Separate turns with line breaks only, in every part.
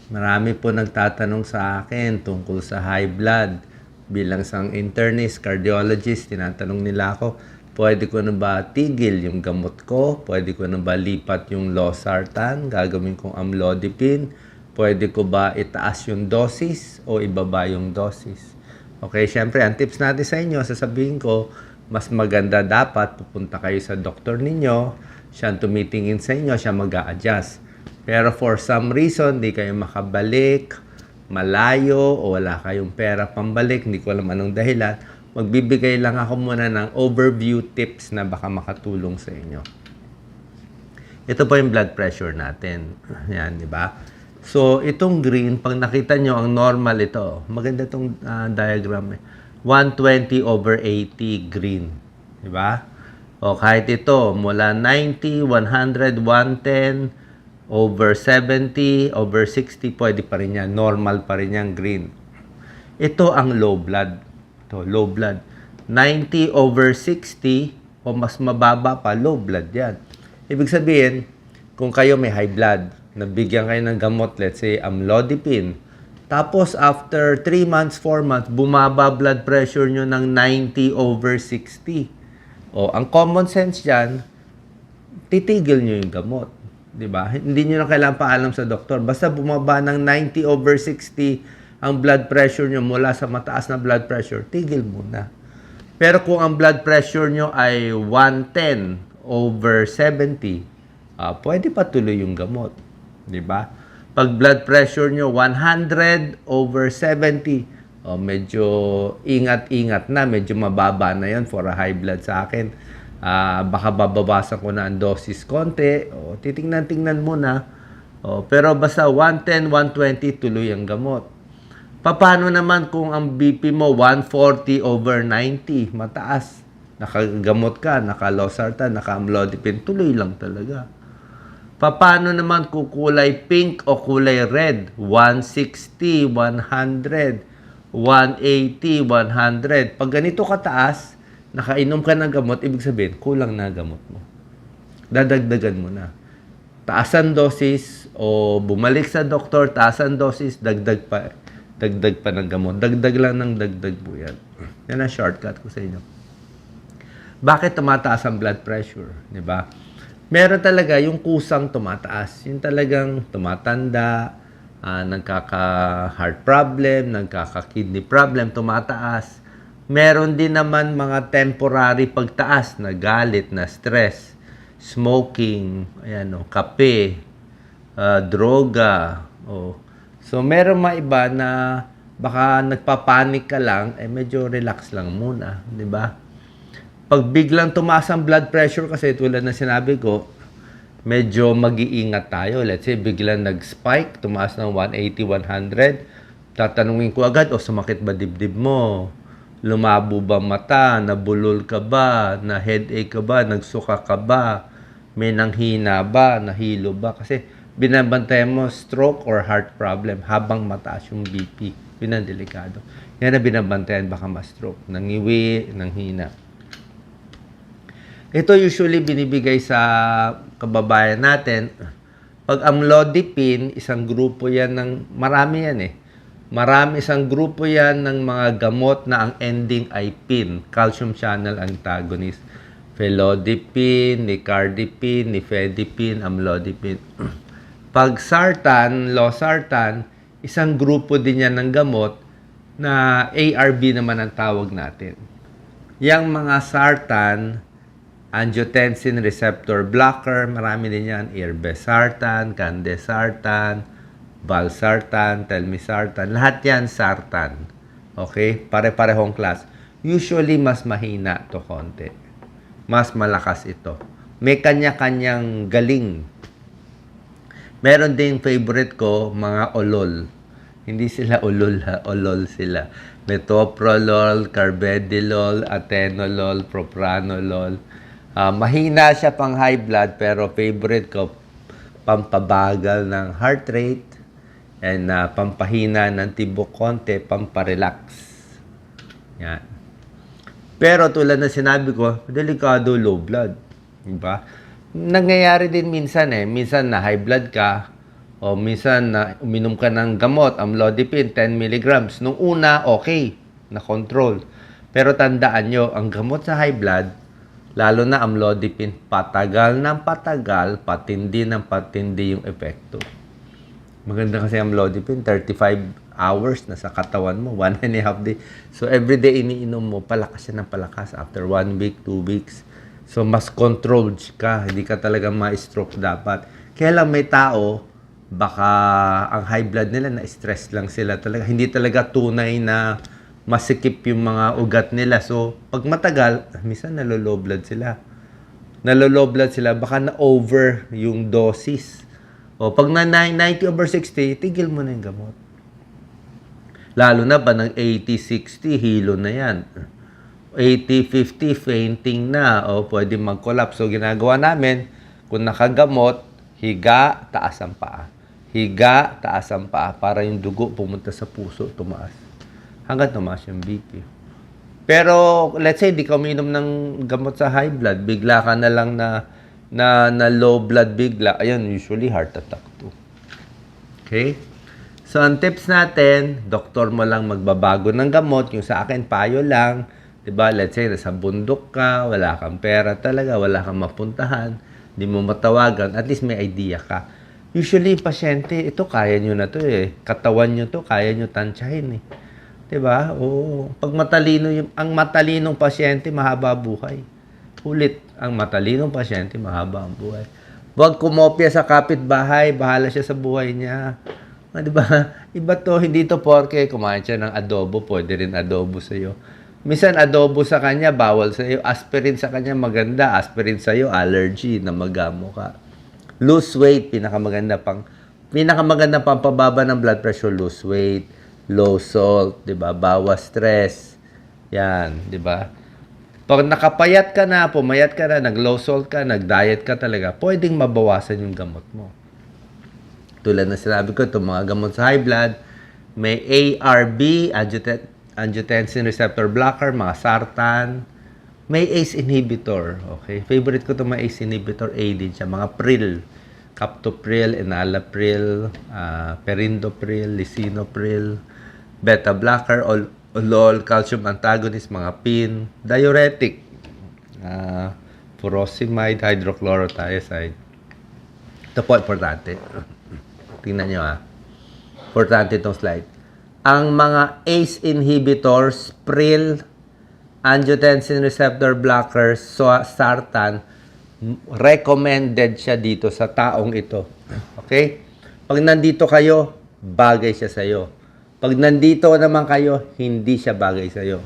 Marami po nagtatanong sa akin tungkol sa high blood. Bilang isang internist, cardiologist, tinatanong nila ako, pwede ko na ba tigil yung gamot ko? Pwede ko na ba lipat yung losartan? Gagawin kong amlodipine? Pwede ko ba itaas yung dosis o ibaba yung dosis? Okay, syempre, ang tips natin sa inyo, sasabihin ko, mas maganda dapat pupunta kayo sa doktor ninyo, siya tumitingin sa inyo, siya mag-a-adjust. Pero for some reason, di kayo makabalik, malayo, o wala kayong pera pambalik, hindi ko alam anong dahilan, magbibigay lang ako muna ng overview tips na baka makatulong sa inyo. Ito po yung blood pressure natin. Yan, di ba? So, itong green, pag nakita nyo, ang normal ito. Maganda itong diagram. 120/80 green. Di ba? O kahit ito, mula 90, 100, 110, over 70/60, pwede pa rin yan. Normal pa rin yan, green. Ito ang low blood. Ito, low blood. 90/60 o mas mababa pa, low blood yan. Ibig sabihin, kung kayo may high blood, nabigyan kayo ng gamot, let's say, amlodipine, tapos after 3 months, 4 months, bumaba blood pressure nyo ng 90/60. O, ang common sense dyan, titigil nyo yung gamot. Diba? Hindi nyo na kailangan paalam sa doktor. Basta bumaba ng 90/60 ang blood pressure nyo mula sa mataas na blood pressure, tigil muna. Pero kung ang blood pressure nyo ay 110/70, pwede pa tuloy yung gamot. Diba? Pag blood pressure nyo 100/70, medyo ingat-ingat na, medyo mababa na yon for a high blood sa akin. Baka babawasan ko na ang dosis konti, o titingnan-tingnan muna. Pero basta 110, 120, tuloy ang gamot. Paano naman kung ang BP mo 140/90, mataas? Nakagamot ka, naka-losartan, naka-amlodipine, tuloy lang talaga. Paano naman kung kulay pink o kulay red? 160, 100, 180, 100. Pag ganito kataas, nakainom ka ng gamot, ibig sabihin, kulang na gamot mo. Dadagdagan mo na. Taasan dosis o bumalik sa doktor, taasan dosis, dagdag pa ng gamot. Dagdag lang ng dagdag po yan. Yan ang shortcut ko sa inyo. Bakit tumataas ang blood pressure? Diba? Meron talaga yung kusang tumataas. Yung talagang tumatanda, nagkaka-heart problem, nagkaka-kidney problem, tumataas. Meron din naman mga temporary pagtaas na galit, na stress, smoking, ayan, kape, droga. So, meron mga iba na baka nagpapanik ka lang, medyo relax lang muna, di ba? Pag biglang tumaas ang blood pressure kasi tulad na sinabi ko, medyo mag-iingat tayo. Let's say, biglang nag-spike, tumaas ng 180, 100, tatanungin ko agad, sumakit ba dibdib mo? Lumabo ba mata? Nabulol ka ba? Na headache ka ba? Nagsuka ka ba? May nanghina ba? Nahilo ba? Kasi binabantayan mo stroke or heart problem habang mataas yung BP. Yun ang delikado. Yan na binabantayan, baka ma-stroke. Nangiwi, nanghina. Ito usually binibigay sa kababayan natin. Pag amlodipine, isang grupo yan ng, marami yan isang grupo yan ng mga gamot na ang ending ay pin, calcium channel antagonist. Felodipine, nicardipine, nifedipine, amlodipine. Pag sartan, losartan, isang grupo din yan ng gamot na ARB naman ang tawag natin. Yang mga sartan, angiotensin receptor blocker, marami din yan, irbesartan, candesartan, valsartan, telmisartan, lahat yan sartan. Okay? Pare-parehong class. Usually, mas mahina to konti. Mas malakas ito. May kanya-kanyang galing. Meron din favorite ko, mga olol. Hindi sila ulol ha, olol sila. Metoprolol, carvedilol, atenolol, propranolol. Mahina siya pang high blood, pero favorite ko, pampabagal ng heart rate, and pampahina ng tibok konti, pamparelax. Yan. Pero tulad na sinabi ko, delikado low blood. Diba? Nangyayari din minsan minsan na high blood ka, O minsan na uminom ka ng gamot, amlodipine, 10 milligrams. Nung una, okay, na-control. Pero tandaan nyo, ang gamot sa high blood, lalo na amlodipine, patagal ng patagal, patindi ng patindi yung epekto. Maganda kasi amlodipine, 35 hours na sa katawan mo, 1.5 day. So, everyday iniinom mo, palakas yan ng palakas after 1 week, 2 weeks. So, mas controlled ka. Hindi ka talaga ma-stroke dapat. Kaya lang may tao, baka ang high blood nila, na-stress lang sila talaga. Hindi talaga tunay na masikip yung mga ugat nila. So, pag matagal, minsan nalo-low blood sila. Nalo-low blood sila, baka na-over yung dosis. O, pag na 90/60, tigil mo na yung gamot. Lalo na ba ng 80/60, hilo na yan. 80/50, fainting na. O, pwede mag-collapse. So, ginagawa namin, kung nakagamot, higa, taas ang paa. Higa, taas ang paa para yung dugo pumunta sa puso, tumaas. Hanggang tumaas yung BP. Pero, let's say, di ka uminom ng gamot sa high blood, bigla ka na lang na low blood bigla. Ayun, usually heart attack to. Okay? So, ang tips natin, doktor mo lang magbabago ng gamot. Yung sa akin, payo lang. Diba? Let's say, nasa bundok ka, wala kang pera talaga, wala kang mapuntahan, hindi mo matawagan, at least may idea ka. Usually, pasyente, ito kaya nyo na to eh. Katawan nyo to, kaya nyo tansyahin eh. Diba? Oo. Pag matalino, ang matalinong pasyente, mahaba buhay. Ulit, ang matalinong pasyente, mahaba ang buhay. Huwag kumopya sa kapitbahay, bahala siya sa buhay niya. Ah, diba? Iba to, hindi to porke kumain siya ng adobo, pwede rin adobo sa'yo. Minsan, adobo sa kanya, bawal sa'yo. Aspirin sa kanya, maganda. Aspirin sa'yo, allergy, na magamo ka. Lose weight, pinakamaganda pang pababa ng blood pressure, lose weight, low salt, 'di ba? Bawas stress. Yan, 'di ba? Pag nakapayat ka na, pumayat ka na, nag-low salt ka, nag-diet ka talaga, pwedeng mabawasan yung gamot mo. Tulad na sinabi ko, itong mga gamot sa high blood, may ARB, angiotensin receptor blocker, mga sartan, may ACE inhibitor, okay? Favorite ko itong mga ACE inhibitor, A din siya. Mga Pril, Captopril, Enalapril, Perindopril, Lisinopril, beta blocker, LOL, calcium antagonist, mga PIN, diuretic, furosemide, hydrochlorothiazide. Ito po, importante. Tingnan nyo Importante itong slide. Ang mga ACE inhibitors, Pril, angiotensin receptor blockers, sartan, recommended siya dito sa taong ito. Okay? Pag nandito kayo, bagay siya sa'yo. Pag nandito naman kayo, hindi siya bagay sa'yo.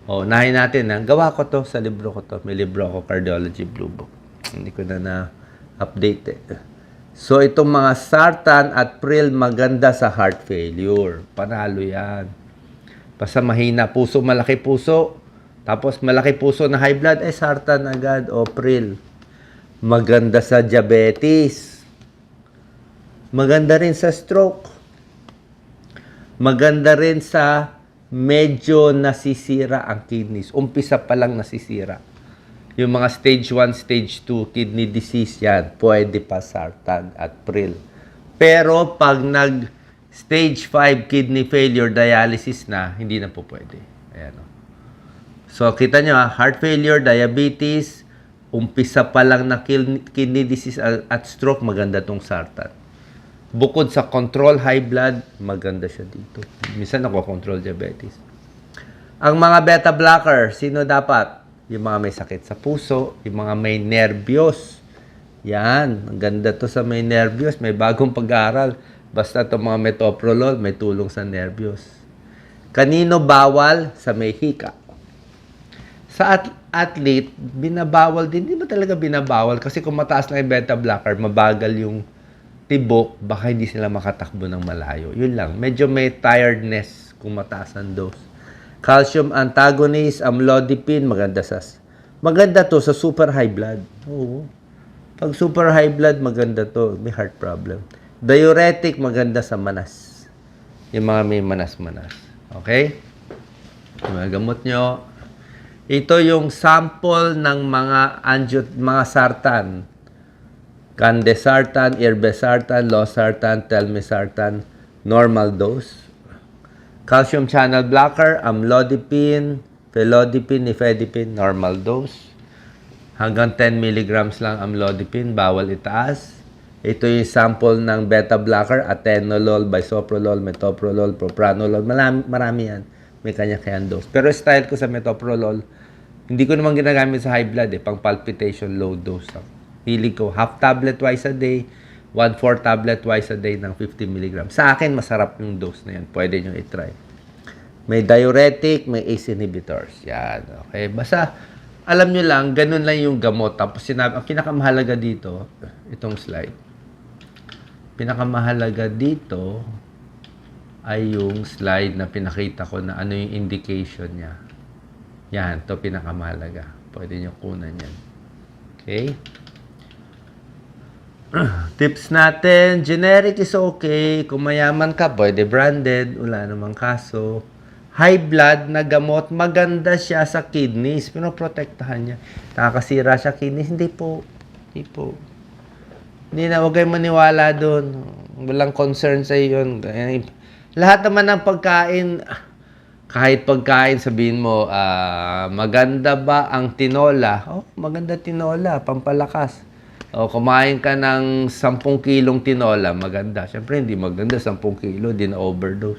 O, nahin natin, gawa ko to sa libro ko to. May libro ako, Cardiology Blue Book. Hindi ko na-update So, itong mga sartan at Pril, maganda sa heart failure. Panalo yan. Basta mahina puso, malaki puso, tapos malaki puso na high blood, sartan agad o Pril. Maganda sa diabetes. Maganda rin sa stroke. Maganda rin sa medyo nasisira ang kidneys. Umpisa pa lang nasisira. Yung mga stage 1, stage 2 kidney disease yan, pwede pa sartan at Pril. Pero pag stage 5 kidney failure, dialysis na, hindi na po pwede. Ayan o. So, kita nyo heart failure, diabetes, umpisa pa lang na kidney disease at stroke, maganda tong sartan. Bukod sa control high blood, maganda siya dito. Minsan control diabetes. Ang mga beta blocker, sino dapat? Yung mga may sakit sa puso, yung mga may nervyos. Yan, ang ganda to sa may nervyos, may bagong pag-aaral. Basta itong mga metoprolol, may tulong sa nervyos. Kanino bawal? Sa may hika. Sa athlete, binabawal din. Hindi ba talaga binabawal? Kasi kung mataas na yung beta blocker, mabagal yung tibok, baka hindi sila makatakbo ng malayo. Yun lang. Medyo may tiredness kung mataas ang dose. Calcium antagonist, amlodipine, maganda to sa super high blood. Oo. Pag super high blood, maganda to. May heart problem. Diuretic, maganda sa manas. Yung mga may manas-manas. Okay? Yung mga gamot nyo. Ito yung sample ng mga sartan. Candesartan, irbesartan, losartan, telmisartan, normal dose. Calcium channel blocker, amlodipine, felodipine, nifedipine, normal dose. Hanggang 10 milligrams lang amlodipine, bawal itaas. Ito yung sample ng beta blocker, atenolol, bisoprolol, metoprolol, propranolol. Marami yan. May kanya-kanyang dose. Pero style ko sa metoprolol, hindi ko naman ginagamit sa high blood pang palpitation, low dose lang. Pili ko half tablet twice a day, 1/4 tablet twice a day ng 50 mg. Sa akin, masarap yung dose na yan. Pwede nyo i-try. May diuretic, may ACE inhibitors. Yan. Okay. Basta, alam nyo lang, ganun lang yung gamot. Tapos sinabi, ang pinakamahalaga dito, itong slide. Pinakamahalaga dito ay yung slide na pinakita ko na ano yung indication niya. Yan, ito pinakamahalaga. Pwede nyo kunan yan. Okay? Tips natin, generic is okay. Kung mayaman ka, pwede branded. Wala namang kaso. High blood na gamot, maganda siya sa kidneys. Pinoprotektahan niya. Nakakasira siya kidneys. Hindi po. Hindi po. Hindi na, huwag kayong maniwala doon. Walang concern sa yun. Lahat naman ng pagkain, kahit pagkain, sabihin mo, maganda ba ang tinola? Oh, maganda tinola, pampalakas. O, kumain ka ng 10 kilong tinola, maganda. Siyempre, hindi maganda 10 kilo, di na overdose.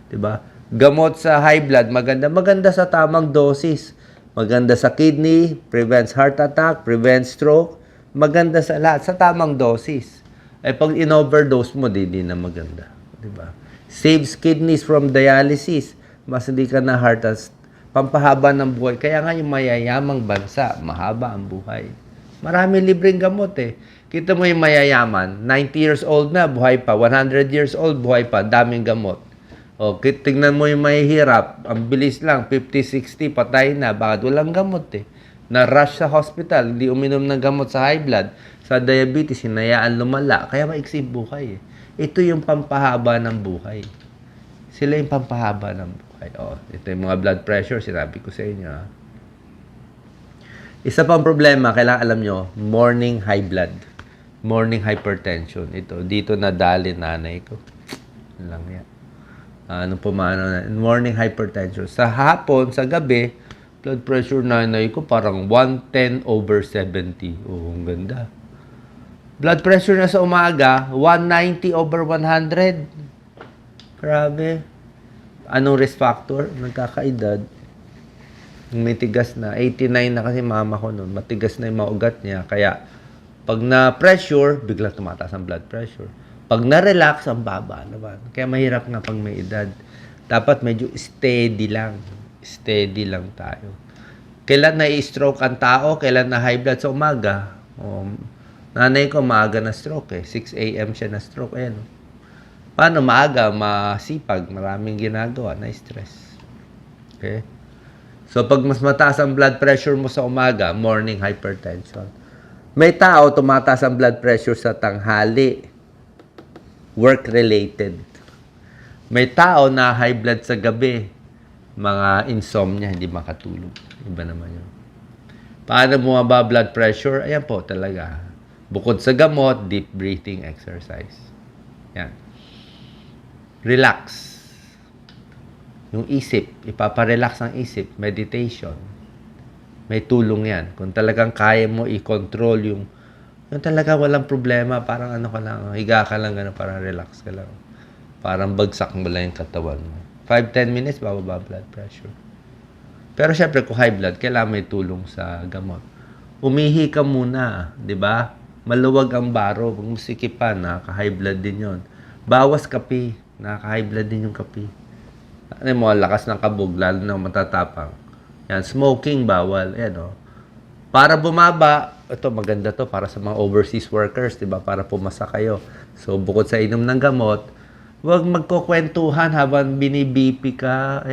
Diba? Gamot sa high blood, maganda. Maganda sa tamang dosis. Maganda sa kidney, prevents heart attack, prevents stroke. Maganda sa lahat, sa tamang dosis. Pag in-overdose mo, di na maganda. Diba? Saves kidneys from dialysis. Mas hindi ka na heart attack. Pampahaba ng buhay. Kaya nga yung mayayamang bansa, mahaba ang buhay. Marami libreng gamot Kita mo yung mayayaman, 90 years old na, buhay pa. 100 years old, buhay pa. Daming gamot. O, tingnan mo yung mahihirap, ang bilis lang, 50, 60, patay na. Bakit walang gamot Na-rush sa hospital, hindi uminom ng gamot sa high blood. Sa diabetes, hinayaan lumala. Kaya maiksi buhay Ito yung pampahaba ng buhay. Sila yung pampahaba ng buhay. O, ito yung mga blood pressure, sinabi ko sa inyo. Isa pang problema, kailangan alam nyo, morning high blood. Morning hypertension. Ito, dito nadali nanay ko. Yan lang yan. Morning hypertension. Sa hapon, sa gabi, blood pressure nanay ko parang 110/70. Oh, ang ganda. Blood pressure na sa umaga, 190/100. Grabe. Anong risk factor? Nagkakaedad. May tigas na. 89 na kasi mama ko noon. Matigas na yung mga ugat niya. Kaya, pag na-pressure, biglang tumataas ang blood pressure. Pag na-relax, ang baba naman. Kaya mahirap nga pag may edad. Dapat medyo steady lang. Steady lang tayo. Kailan na-stroke ang tao? Kailan na high blood sa umaga? Nanay ko, maaga na stroke 6 a.m. siya na stroke. Ayan. Paano maaga? Masipag. Maraming ginagawa. Na-stress. Okay? So, pag mas mataas ang blood pressure mo sa umaga, morning hypertension. May tao, tumataas ang blood pressure sa tanghali. Work-related. May tao na high blood sa gabi. Mga insomnia, hindi makatulog. Iba naman yun. Paano bumaba blood pressure? Ayan po talaga. Bukod sa gamot, deep breathing exercise. Yan. Relax. Yung isip, ipaparelax ang isip, meditation. May tulong yan. Kung talagang kaya mo i-control yung talaga walang problema, parang ano ka lang, higa ka lang, parang relax ka lang. Parang bagsak mo lang yung katawan mo. 5-10 minutes, bababa blood pressure. Pero syempre, kung high blood, kailangan may tulong sa gamot. Umihi ka muna, di ba? Maluwag ang baro, pag musikipan, nakaka-high blood din yon. Bawas kape, nakaka-high blood din yung kape. Ano mo, lakas ng kabog, lalo na matatapang. Yan, smoking, bawal. Yan, Para bumaba, ito maganda to para sa mga overseas workers, di ba? Para pumasa kayo. So, bukod sa inom ng gamot, huwag magkukwentuhan habang binibipi ka.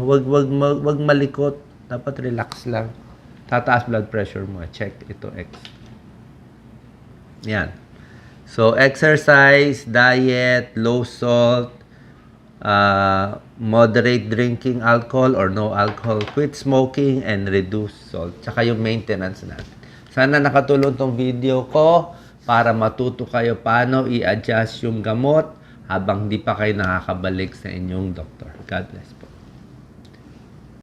Huwag malikot. Dapat relax lang. Tataas blood pressure mo. Check ito, X. Yan. So, exercise, diet, low salt, moderate drinking alcohol or no alcohol, quit smoking, and reduce salt. Tsaka yung maintenance natin. Sana nakatulong tong video ko para matuto kayo paano i-adjust yung gamot habang di pa kayo nakakabalik sa inyong doktor. God bless po.